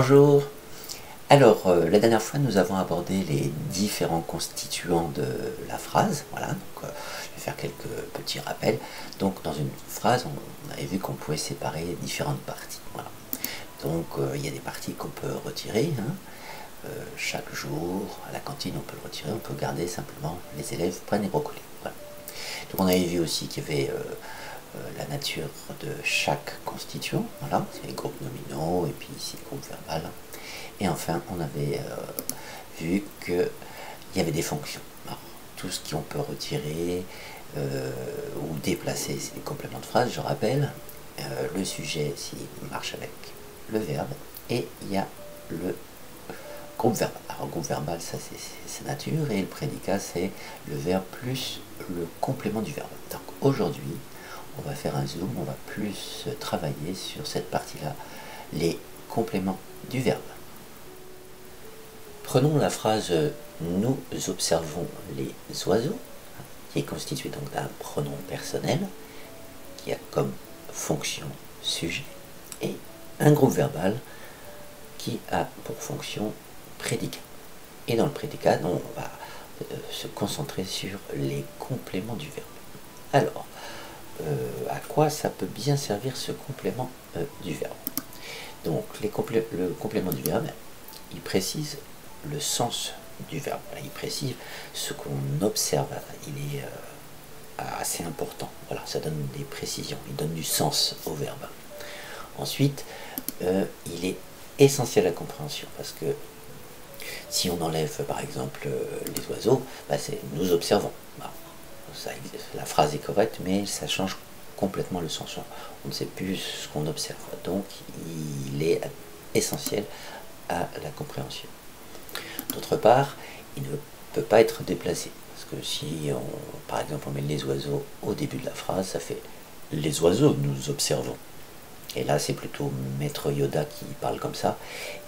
Bonjour. Alors, la dernière fois, nous avons abordé les différents constituants de la phrase. Voilà, donc je vais faire quelques petits rappels. Donc, dans une phrase, on avait vu qu'on pouvait séparer différentes parties. Voilà. Donc, il y a des parties qu'on peut retirer. Chaque jour, à la cantine, on peut le retirer. On peut garder simplement les élèves prennent les brocolis. Voilà. Donc, on avait vu aussi qu'il y avait la nature de chaque constituant. Voilà, c'est les groupes nominaux et puis ici le groupe verbal. Et enfin, on avait vu qu'il y avait des fonctions. Alors, tout ce qu'on peut retirer ou déplacer, c'est des compléments de phrase, je rappelle. Le sujet, s'il marche avec le verbe. Et il y a le groupe verbal. Alors, le groupe verbal, ça c'est sa nature. Et le prédicat, c'est le verbe plus le complément du verbe. Donc, aujourd'hui, on va faire un zoom, on va plus travailler sur cette partie-là, les compléments du verbe. Prenons la phrase « Nous observons les oiseaux », qui est constituée donc d'un pronom personnel, qui a comme fonction sujet, et un groupe verbal qui a pour fonction prédicat. Et dans le prédicat, on va se concentrer sur les compléments du verbe. Alors, à quoi ça peut bien servir ce complément du verbe? Donc, le complément du verbe, il précise le sens du verbe. Il précise ce qu'on observe. Il est assez important. Voilà, ça donne des précisions. Il donne du sens au verbe. Ensuite, il est essentiel à la compréhension parce que si on enlève par exemple les oiseaux, c'est nous observons. La phrase est correcte, mais ça change complètement le sens. On ne sait plus ce qu'on observe. Donc, il est essentiel à la compréhension. D'autre part, il ne peut pas être déplacé. Parce que si, par exemple, on met les oiseaux au début de la phrase, ça fait « les oiseaux, nous observons ». Et là, c'est plutôt Maître Yoda qui parle comme ça,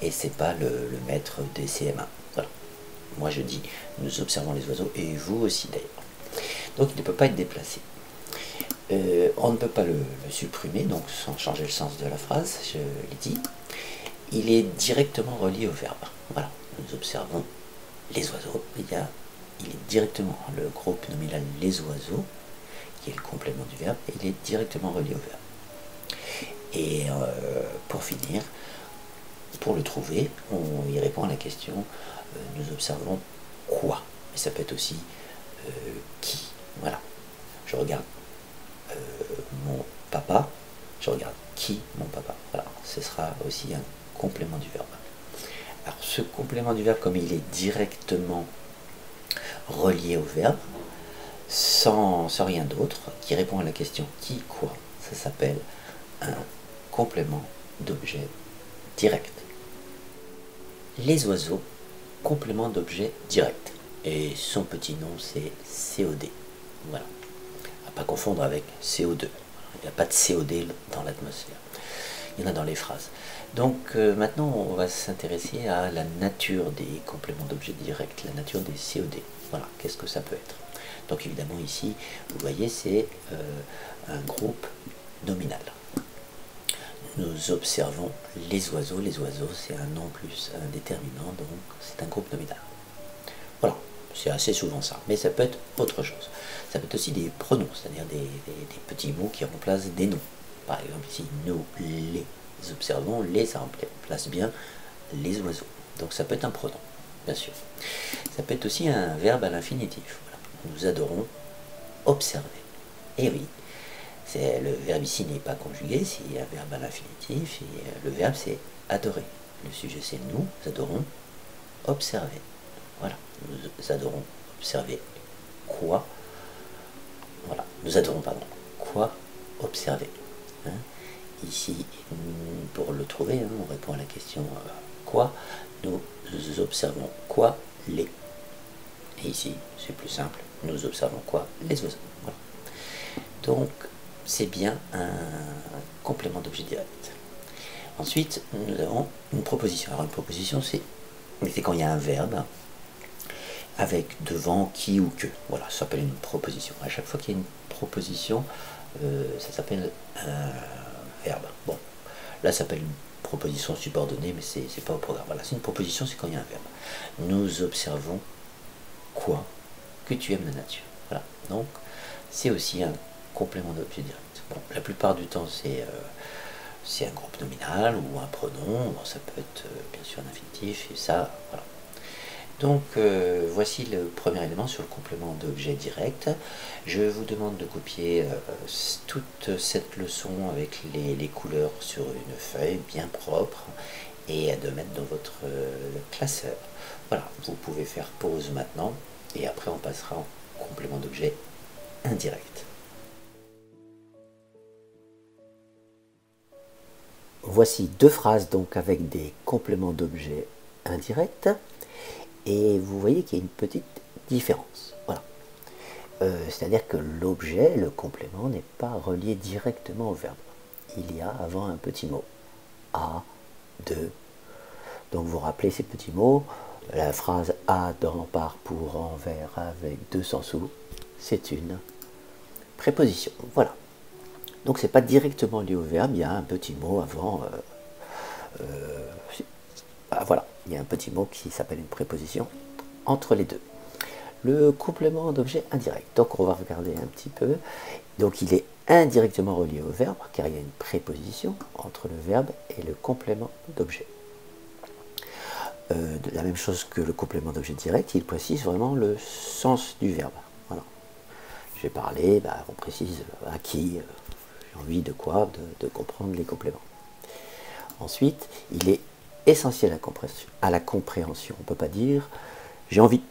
et c'est pas le maître des CM1. Voilà. Moi, je dis « nous observons les oiseaux », et vous aussi d'ailleurs. Donc, il ne peut pas être déplacé. On ne peut pas le supprimer, donc sans changer le sens de la phrase, je l'ai dit. Il est directement relié au verbe. Voilà, nous observons les oiseaux. Il est directement le groupe nominal les oiseaux, qui est le complément du verbe, et il est directement relié au verbe. Et pour finir, pour le trouver, on y répond à la question nous observons quoi? Mais ça peut être aussi qui. Voilà, je regarde mon papa, je regarde qui mon papa. Voilà, ce sera aussi un complément du verbe. Alors ce complément du verbe, comme il est directement relié au verbe, sans rien d'autre, qui répond à la question qui, quoi, ça s'appelle un complément d'objet direct. Les oiseaux, complément d'objet direct. Et son petit nom c'est COD. Voilà. À ne pas confondre avec CO2. Il n'y a pas de COD dans l'atmosphère. Il y en a dans les phrases. Donc maintenant on va s'intéresser à la nature des compléments d'objet direct, la nature des COD. Voilà, qu'est-ce que ça peut être? Donc évidemment ici, vous voyez, c'est un groupe nominal. Nous observons les oiseaux. Les oiseaux, c'est un nom plus un déterminant, donc c'est un groupe nominal. Voilà, c'est assez souvent ça. Mais ça peut être autre chose. Ça peut être aussi des pronoms, c'est-à-dire des petits mots qui remplacent des noms. Par exemple ici, nous les observons, les ça remplace bien les oiseaux. Donc ça peut être un pronom, bien sûr. Ça peut être aussi un verbe à l'infinitif. Voilà. Nous adorons observer. Et oui, le verbe ici n'est pas conjugué, c'est un verbe à l'infinitif, et le verbe c'est adorer. Le sujet c'est nous adorons observer. Voilà, nous adorons observer quoi? Voilà, nous adorons, pardon, quoi observer. Ici, pour le trouver, on répond à la question quoi? Nous observons quoi? Les. Et ici, c'est plus simple, nous observons quoi? Les oiseaux. Voilà. Donc, c'est bien un complément d'objet direct. Ensuite, nous avons une proposition. Alors, une proposition, c'est quand il y a un verbe avec devant qui ou que. Voilà, ça s'appelle une proposition. À chaque fois qu'il y a une proposition, ça s'appelle un verbe. Bon, là, ça s'appelle une proposition subordonnée, mais c'est pas au programme. Voilà, c'est une proposition, c'est quand il y a un verbe. Nous observons quoi? Que tu aimes la nature. Voilà, donc c'est aussi un complément d'objet direct. Bon, la plupart du temps, c'est un groupe nominal ou un pronom. Bon, ça peut être bien sûr un infinitif, et ça, voilà. Donc voici le premier élément sur le complément d'objet direct. Je vous demande de copier toute cette leçon avec les couleurs sur une feuille bien propre et de mettre dans votre classeur. Voilà, vous pouvez faire pause maintenant et après on passera en complément d'objet indirect. Voici deux phrases donc avec des compléments d'objet indirects. Et vous voyez qu'il y a une petite différence. Voilà. C'est-à-dire que l'objet, le complément, n'est pas relié directement au verbe. Il y a avant un petit mot. À, de. Donc vous rappelez ces petits mots. La phrase à, dans, par, pour, envers, avec, 200 sous, c'est une préposition. Voilà. Donc c'est pas directement lié au verbe, il y a un petit mot avant. Voilà, il y a un petit mot qui s'appelle une préposition entre les deux. Le complément d'objet indirect. Donc on va regarder un petit peu. Donc il est indirectement relié au verbe car il y a une préposition entre le verbe et le complément d'objet. La même chose que le complément d'objet direct, il précise vraiment le sens du verbe. Voilà. J'ai parlé, on précise à qui, j'ai envie de quoi, de comprendre les compléments. Ensuite, il est essentiel à la compréhension. On ne peut pas dire j'ai envie.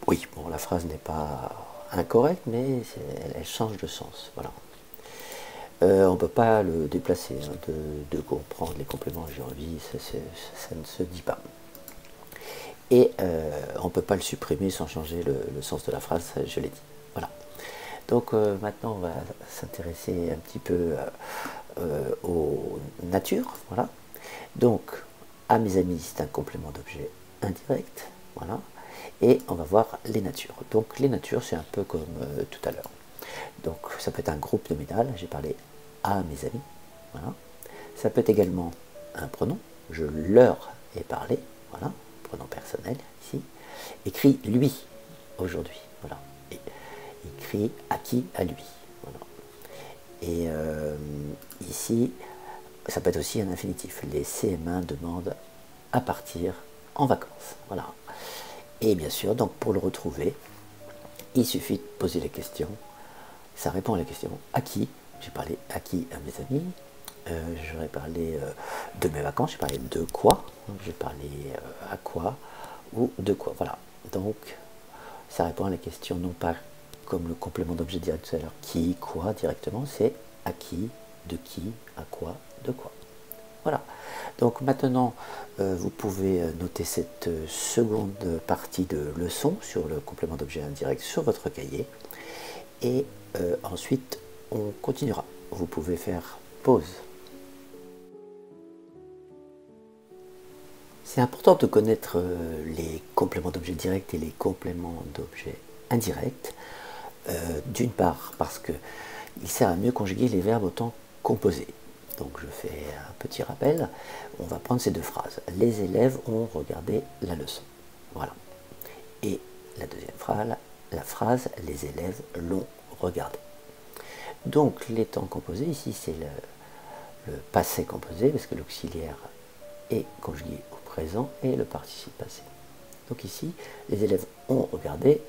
Oui, bon, la phrase n'est pas incorrecte, mais elle change de sens. Voilà. On ne peut pas le déplacer, hein, de comprendre les compléments j'ai envie, ça ne se dit pas. Et on ne peut pas le supprimer sans changer le sens de la phrase, je l'ai dit. Voilà. Donc maintenant on va s'intéresser un petit peu aux natures. Voilà. Donc, à mes amis, c'est un complément d'objet indirect. Voilà. Et on va voir les natures. Donc les natures, c'est un peu comme tout à l'heure. Donc ça peut être un groupe nominal, j'ai parlé à mes amis. Voilà. Ça peut être également un pronom, je leur ai parlé, voilà, pronom personnel ici. Écrit lui aujourd'hui, voilà. Et écrit à qui? À lui. Voilà. Et ici, ça peut être aussi un infinitif. Les CM1 demandent à partir en vacances. Voilà. Et bien sûr, donc pour le retrouver, il suffit de poser les questions. Ça répond à la question à qui? J'ai parlé à qui? À mes amis. J'aurais parlé de mes vacances. J'ai parlé de quoi? J'ai parlé à quoi? Ou de quoi? Voilà. Donc, ça répond à la question non pas comme le complément d'objet direct tout à l'heure, qui, quoi directement, c'est à qui, de qui, à quoi, de quoi. Voilà. Donc maintenant, vous pouvez noter cette seconde partie de leçon sur le complément d'objet indirect sur votre cahier. Et ensuite, on continuera. Vous pouvez faire pause. C'est important de connaître les compléments d'objet direct et les compléments d'objet indirect. D'une part, parce qu'il sert à mieux conjuguer les verbes au temps composé. Donc je fais un petit rappel, on va prendre ces deux phrases. Les élèves ont regardé la leçon. Voilà. Et la deuxième phrase, la phrase les élèves l'ont regardé. Donc les temps composés, ici c'est le passé composé, parce que l'auxiliaire est conjugué au présent et le participe passé. Donc ici, les élèves ont regardé.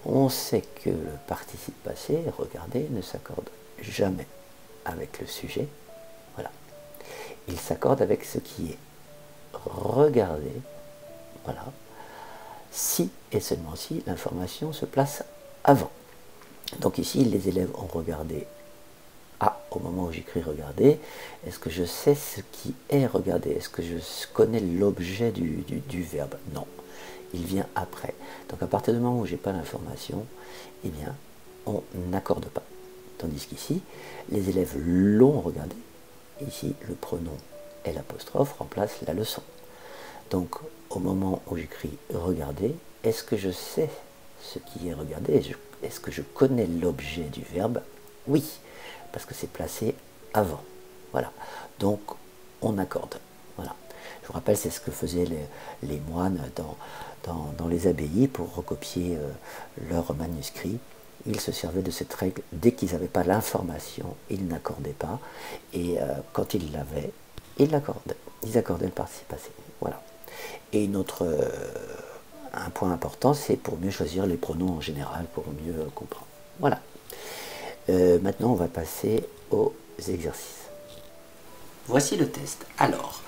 On sait que le participe passé, regarder, ne s'accorde jamais avec le sujet. Voilà. Il s'accorde avec ce qui est regardé. Voilà. Si et seulement si l'information se place avant. Donc ici, les élèves ont regardé. Ah, au moment où j'écris regarder, est-ce que je sais ce qui est regardé? Est-ce que je connais l'objet du verbe? Non, il vient après. Donc à partir du moment où je n'ai pas l'information, eh bien, on n'accorde pas. Tandis qu'ici, les élèves l'ont regardé. Ici, le pronom et l'apostrophe remplacent la leçon. Donc, au moment où j'écris regarder, est-ce que je sais ce qui est regardé? Est-ce que je connais l'objet du verbe? Oui, parce que c'est placé avant. Voilà. Donc, on accorde. Voilà. Je vous rappelle, c'est ce que faisaient les moines dans les abbayes pour recopier leurs manuscrits. Ils se servaient de cette règle. Dès qu'ils n'avaient pas l'information, ils n'accordaient pas. Et quand ils l'avaient, ils l'accordaient. Ils accordaient le participe passé. Voilà. Et un point important, c'est pour mieux choisir les pronoms en général, pour mieux comprendre. Voilà. Maintenant, on va passer aux exercices. Voici le test. Alors,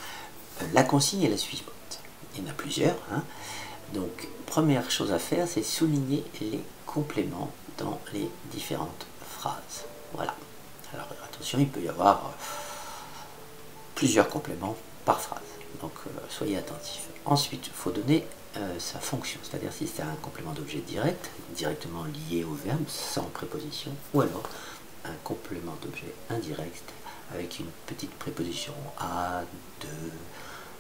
la consigne est la suivante. Il y en a plusieurs. Hein. Donc, première chose à faire, c'est souligner les compléments dans les différentes phrases. Voilà. Alors, attention, il peut y avoir plusieurs compléments par phrase. Donc, soyez attentifs. Ensuite, il faut donner sa fonction, c'est-à-dire si c'est un complément d'objet direct, directement lié au verbe, sans préposition, ou alors un complément d'objet indirect avec une petite préposition à, de,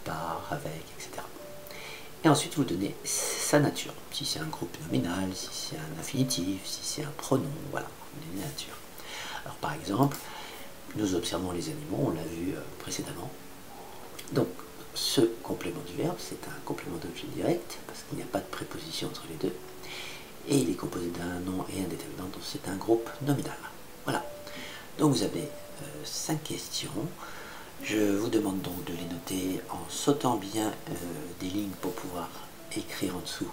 par, avec, etc. Et ensuite vous donnez sa nature, si c'est un groupe nominal, si c'est un infinitif, si c'est un pronom, voilà, vous donnez la nature. Alors par exemple, nous observons les animaux, on l'a vu précédemment. Donc ce complément du verbe, c'est un complément d'objet direct, parce qu'il n'y a pas de préposition entre les deux, et il est composé d'un nom et un déterminant, donc c'est un groupe nominal. Voilà. Donc vous avez 5 questions. Je vous demande donc de les noter en sautant bien des lignes pour pouvoir écrire en dessous.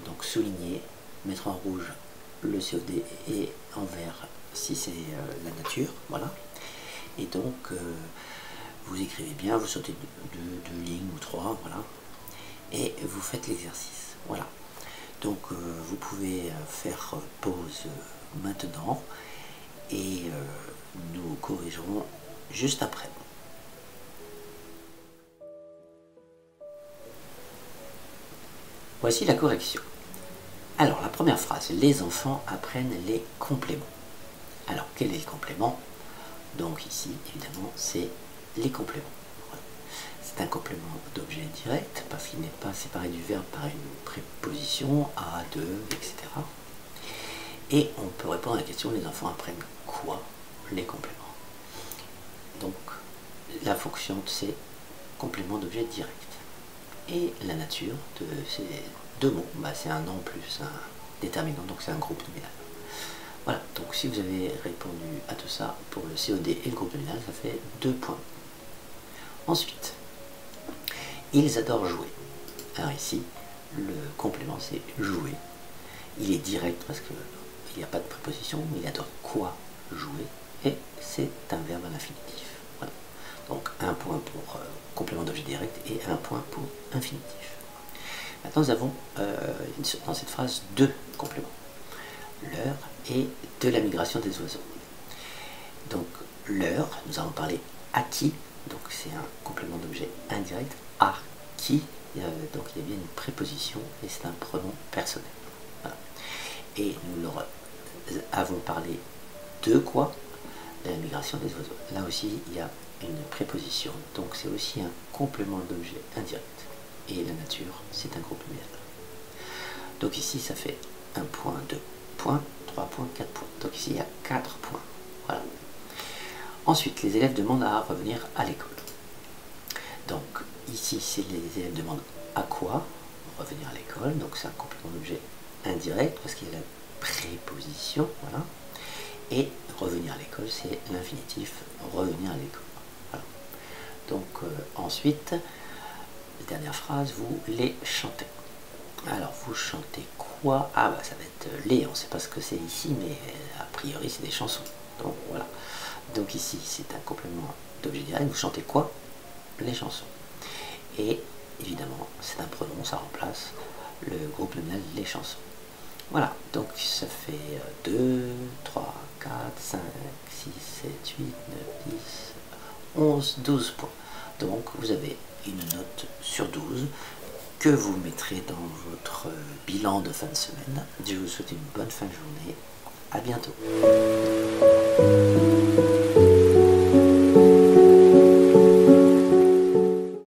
Donc souligner, mettre en rouge le COD et en vert si c'est la nature. Voilà. Et donc vous écrivez bien, vous sautez deux lignes ou 3, voilà, et vous faites l'exercice. Voilà. Donc vous pouvez faire pause maintenant et nous corrigerons juste après. Voici la correction. Alors la première phrase, les enfants apprennent les compléments. Alors quel est le complément? Donc ici, évidemment, c'est les compléments. Voilà. C'est un complément d'objet direct parce qu'il n'est pas séparé du verbe par une préposition, à, de, etc. Et on peut répondre à la question, les enfants apprennent quoi? Les compléments. Donc la fonction, c'est complément d'objet direct. Et la nature de ces deux mots, bah, c'est un nom plus un déterminant, donc c'est un groupe nominal. Voilà, donc si vous avez répondu à tout ça pour le COD et le groupe nominal, ça fait 2 points. Ensuite, ils adorent jouer. Alors ici, le complément c'est jouer. Il est direct parce qu'il n'y a pas de préposition, mais il adore quoi? Jouer. Et c'est un verbe à l'infinitif. Voilà. Donc 1 point pour complément d'objet direct et 1 point pour infinitif. Maintenant nous avons dans cette phrase 2 compléments. L'heure et de la migration des oiseaux. Donc l'heure, nous allons parler à qui, donc c'est un complément d'objet indirect, à qui, donc il y a bien une préposition et c'est un pronom personnel. Voilà. Et nous leur avons parlé de quoi? De la migration des oiseaux. Là aussi il y a une préposition, donc c'est aussi un complément d'objet indirect. Et la nature, c'est un groupe nominal. Donc ici ça fait 1 point, 2 points, 3 points, 4 points. Donc ici il y a 4 points. Voilà. Ensuite, les élèves demandent à revenir à l'école. Donc ici, c'est les élèves demandent à quoi? Revenir à l'école. Donc c'est un complément d'objet indirect parce qu'il y a la préposition. Voilà. Et revenir à l'école, c'est l'infinitif, revenir à l'école. Voilà. Donc ensuite, la dernière phrase, vous les chantez. Alors vous chantez quoi? Ah bah ça va être les, on ne sait pas ce que c'est ici, mais a priori c'est des chansons. Donc voilà. Donc ici c'est un complément d'objet direct, vous chantez quoi? Les chansons. Et évidemment c'est un pronom, ça remplace le groupe nominal les chansons. Voilà, donc ça fait 2, 3, 4, 5, 6, 7, 8, 9, 10, 11, 12 points. Donc vous avez une note sur 12 que vous mettrez dans votre bilan de fin de semaine. Je vous souhaite une bonne fin de journée. À bientôt.